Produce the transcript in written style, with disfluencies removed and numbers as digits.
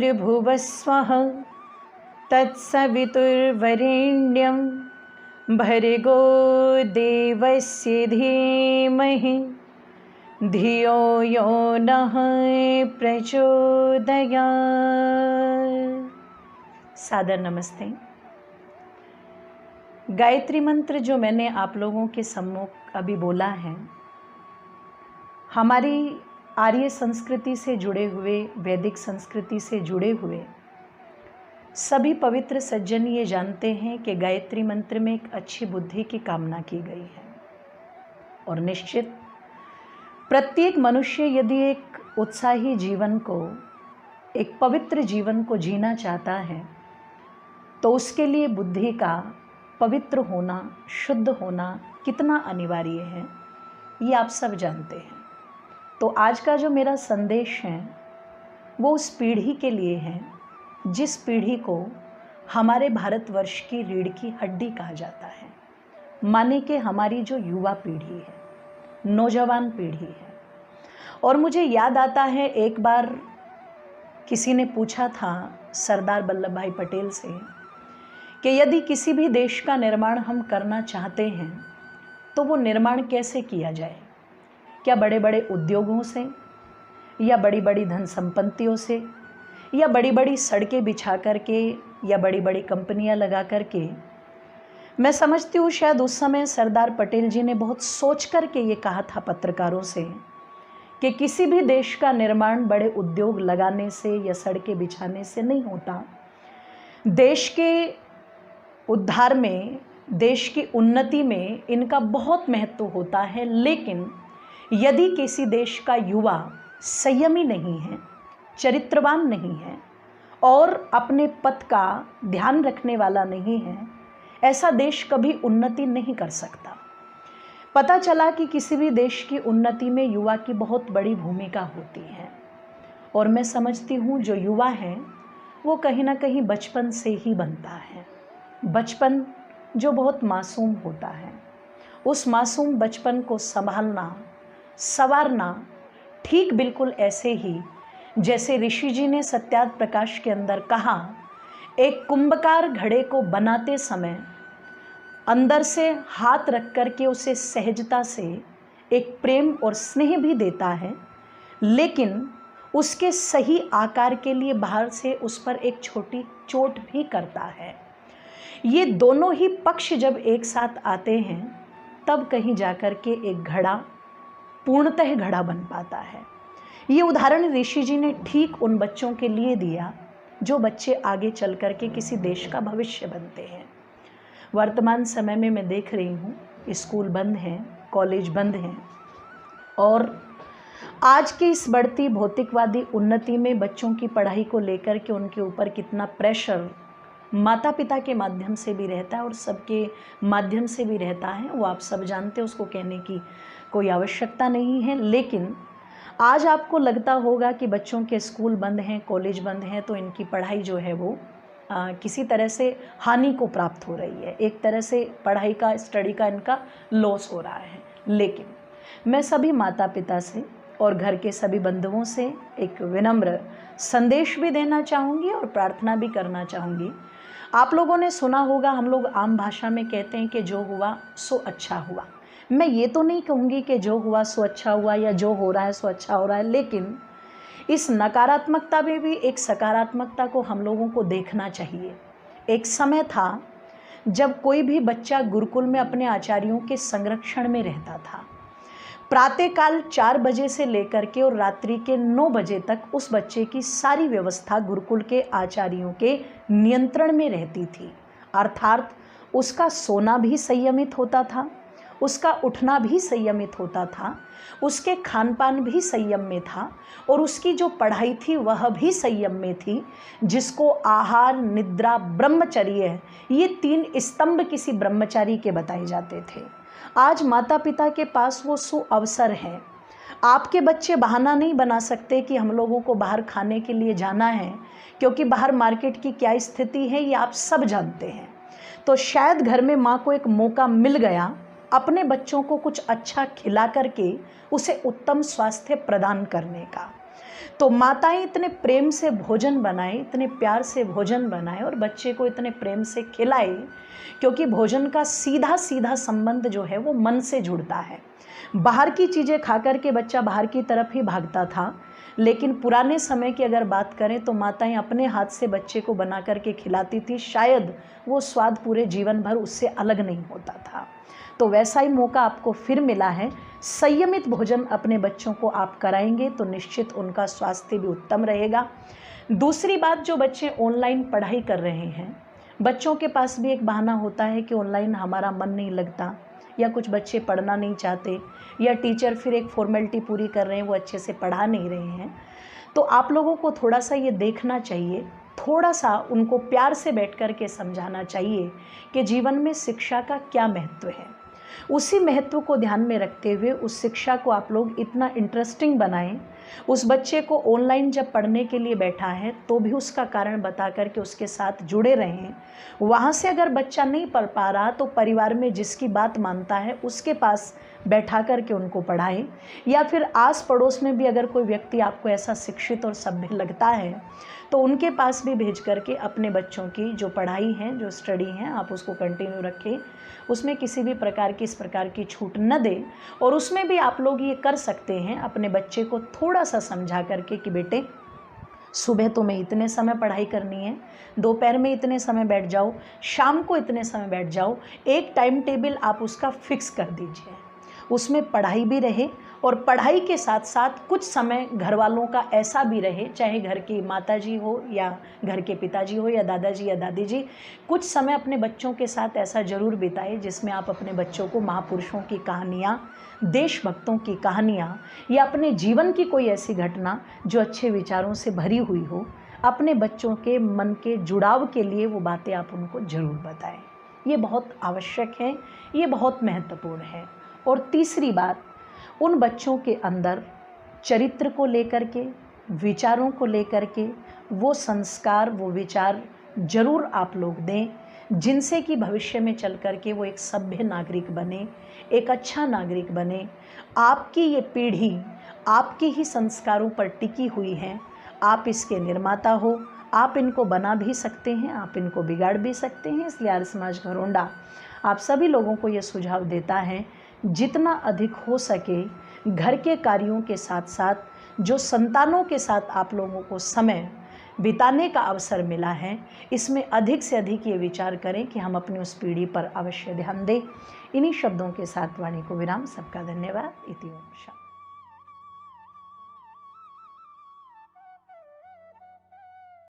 भूर्भुवस्वः तत्सवितुर्वरेण्यं भर्गो देवस्य धीमहि धियो यो नः प्रचोदयात्। सादर नमस्ते। गायत्री मंत्र जो मैंने आप लोगों के सम्मुख अभी बोला है, हमारी आर्य संस्कृति से जुड़े हुए, वैदिक संस्कृति से जुड़े हुए सभी पवित्र सज्जन ये जानते हैं कि गायत्री मंत्र में एक अच्छी बुद्धि की कामना की गई है। और निश्चित प्रत्येक मनुष्य यदि एक उत्साही जीवन को, एक पवित्र जीवन को जीना चाहता है तो उसके लिए बुद्धि का पवित्र होना, शुद्ध होना कितना अनिवार्य है, ये आप सब जानते हैं। तो आज का जो मेरा संदेश है वो उस पीढ़ी के लिए है जिस पीढ़ी को हमारे भारतवर्ष की रीढ़ की हड्डी कहा जाता है। माने कि हमारी जो युवा पीढ़ी है, नौजवान पीढ़ी है। और मुझे याद आता है एक बार किसी ने पूछा था सरदार वल्लभ भाई पटेल से कि यदि किसी भी देश का निर्माण हम करना चाहते हैं तो वो निर्माण कैसे किया जाए? क्या बड़े बड़े उद्योगों से, या बड़ी बड़ी धन संपत्तियों से, या बड़ी बड़ी सड़कें बिछा करके, या बड़ी बड़ी कंपनियां लगा करके? मैं समझती हूँ शायद उस समय सरदार पटेल जी ने बहुत सोच करके ये कहा था पत्रकारों से कि किसी भी देश का निर्माण बड़े उद्योग लगाने से या सड़कें बिछाने से नहीं होता। देश के उद्धार में, देश की उन्नति में इनका बहुत महत्व होता है। लेकिन यदि किसी देश का युवा संयमी नहीं है, चरित्रवान नहीं है और अपने पथ का ध्यान रखने वाला नहीं है, ऐसा देश कभी उन्नति नहीं कर सकता। पता चला कि किसी भी देश की उन्नति में युवा की बहुत बड़ी भूमिका होती है। और मैं समझती हूँ जो युवा है वो कहीं ना कहीं बचपन से ही बनता है। बचपन जो बहुत मासूम होता है, उस मासूम बचपन को संभालना, संवारना ठीक बिल्कुल ऐसे ही जैसे ऋषि जी ने सत्यार्थ प्रकाश के अंदर कहा, एक कुंभकार घड़े को बनाते समय अंदर से हाथ रख कर के उसे सहजता से एक प्रेम और स्नेह भी देता है, लेकिन उसके सही आकार के लिए बाहर से उस पर एक छोटी चोट भी करता है। ये दोनों ही पक्ष जब एक साथ आते हैं तब कहीं जाकर के एक घड़ा पूर्णतः घड़ा बन पाता है। ये उदाहरण ऋषि जी ने ठीक उन बच्चों के लिए दिया जो बच्चे आगे चल कर के किसी देश का भविष्य बनते हैं। वर्तमान समय में मैं देख रही हूँ स्कूल बंद हैं, कॉलेज बंद हैं, और आज की इस बढ़ती भौतिकवादी उन्नति में बच्चों की पढ़ाई को लेकर के उनके ऊपर कितना प्रेशर माता पिता के माध्यम से भी रहता है और सबके माध्यम से भी रहता है, वो आप सब जानते हैं, उसको कहने की कोई आवश्यकता नहीं है। लेकिन आज आपको लगता होगा कि बच्चों के स्कूल बंद हैं, कॉलेज बंद हैं, तो इनकी पढ़ाई जो है वो किसी तरह से हानि को प्राप्त हो रही है। एक तरह से पढ़ाई का, स्टडी का इनका लॉस हो रहा है। लेकिन मैं सभी माता पिता से और घर के सभी बंधुओं से एक विनम्र संदेश भी देना चाहूँगी और प्रार्थना भी करना चाहूँगी। आप लोगों ने सुना होगा, हम लोग आम भाषा में कहते हैं कि जो हुआ सो अच्छा हुआ। मैं ये तो नहीं कहूँगी कि जो हुआ सो अच्छा हुआ या जो हो रहा है सो अच्छा हो रहा है, लेकिन इस नकारात्मकता में भी एक सकारात्मकता को हम लोगों को देखना चाहिए। एक समय था जब कोई भी बच्चा गुरुकुल में अपने आचार्यों के संरक्षण में रहता था। प्रातःकाल 4 बजे से लेकर के और रात्रि के 9 बजे तक उस बच्चे की सारी व्यवस्था गुरुकुल के आचार्यों के नियंत्रण में रहती थी। अर्थात उसका सोना भी संयमित होता था, उसका उठना भी संयमित होता था, उसके खान पान भी संयम में था और उसकी जो पढ़ाई थी वह भी संयम में थी, जिसको आहार, निद्रा, ब्रह्मचर्य, ये 3 स्तंभ किसी ब्रह्मचारी के बताए जाते थे। आज माता पिता के पास वो सुअवसर है। आपके बच्चे बहाना नहीं बना सकते कि हम लोगों को बाहर खाने के लिए जाना है, क्योंकि बाहर मार्केट की क्या स्थिति है ये आप सब जानते हैं। तो शायद घर में माँ को एक मौका मिल गया अपने बच्चों को कुछ अच्छा खिला करके उसे उत्तम स्वास्थ्य प्रदान करने का। तो माताएं इतने प्रेम से भोजन बनाएं, इतने प्यार से भोजन बनाएं और बच्चे को इतने प्रेम से खिलाएं, क्योंकि भोजन का सीधा सीधा संबंध जो है वो मन से जुड़ता है। बाहर की चीज़ें खा कर के बच्चा बाहर की तरफ ही भागता था, लेकिन पुराने समय की अगर बात करें तो माताएं अपने हाथ से बच्चे को बना करके खिलाती थी, शायद वो स्वाद पूरे जीवन भर उससे अलग नहीं होता था। तो वैसा ही मौका आपको फिर मिला है। संयमित भोजन अपने बच्चों को आप कराएंगे तो निश्चित उनका स्वास्थ्य भी उत्तम रहेगा। दूसरी बात, जो बच्चे ऑनलाइन पढ़ाई कर रहे हैं, बच्चों के पास भी एक बहाना होता है कि ऑनलाइन हमारा मन नहीं लगता, या कुछ बच्चे पढ़ना नहीं चाहते, या टीचर फिर एक फॉर्मेलिटी पूरी कर रहे हैं, वो अच्छे से पढ़ा नहीं रहे हैं। तो आप लोगों को थोड़ा सा ये देखना चाहिए, थोड़ा सा उनको प्यार से बैठ कर के समझाना चाहिए कि जीवन में शिक्षा का क्या महत्व है। उसी महत्व को ध्यान में रखते हुए उस शिक्षा को आप लोग इतना इंटरेस्टिंग बनाएं। उस बच्चे को ऑनलाइन जब पढ़ने के लिए बैठा है तो भी उसका कारण बता करके उसके साथ जुड़े रहें। वहाँ से अगर बच्चा नहीं पढ़ पा रहा तो परिवार में जिसकी बात मानता है उसके पास बैठा करके उनको पढ़ाएं, या फिर आस पड़ोस में भी अगर कोई व्यक्ति आपको ऐसा शिक्षित और सभ्य लगता है तो उनके पास भी भेज करके अपने बच्चों की जो पढ़ाई है, जो स्टडी है, आप उसको कंटिन्यू रखें। उसमें किसी भी प्रकार की इस प्रकार की छूट न दें। और उसमें भी आप लोग ये कर सकते हैं, अपने बच्चे को थोड़ा सा समझा करके कि बेटे सुबह तुम्हें इतने समय पढ़ाई करनी है, दोपहर में इतने समय बैठ जाओ, शाम को इतने समय बैठ जाओ। एक टाइम टेबल आप उसका फिक्स कर दीजिए, उसमें पढ़ाई भी रहे और पढ़ाई के साथ साथ कुछ समय घर वालों का ऐसा भी रहे, चाहे घर की माताजी हो या घर के पिताजी हो या दादाजी या दादी जी, कुछ समय अपने बच्चों के साथ ऐसा ज़रूर बिताए जिसमें आप अपने बच्चों को महापुरुषों की कहानियाँ, देशभक्तों की कहानियाँ, या अपने जीवन की कोई ऐसी घटना जो अच्छे विचारों से भरी हुई हो, अपने बच्चों के मन के जुड़ाव के लिए वो बातें आप उनको ज़रूर बताएं। ये बहुत आवश्यक है, ये बहुत महत्वपूर्ण है। और तीसरी बात, उन बच्चों के अंदर चरित्र को लेकर के, विचारों को लेकर के वो संस्कार, वो विचार जरूर आप लोग दें, जिनसे कि भविष्य में चल कर के वो एक सभ्य नागरिक बने, एक अच्छा नागरिक बने। आपकी ये पीढ़ी आपके ही संस्कारों पर टिकी हुई है, आप इसके निर्माता हो, आप इनको बना भी सकते हैं, आप इनको बिगाड़ भी सकते हैं। इसलिए आर्य समाज घरौंडा आप सभी लोगों को ये सुझाव देता है, जितना अधिक हो सके घर के कार्यों के साथ साथ जो संतानों के साथ आप लोगों को समय बिताने का अवसर मिला है, इसमें अधिक से अधिक ये विचार करें कि हम अपनी उस पीढ़ी पर अवश्य ध्यान दें। इन्हीं शब्दों के साथ वाणी को विराम। सबका धन्यवाद। इति ओम शांति।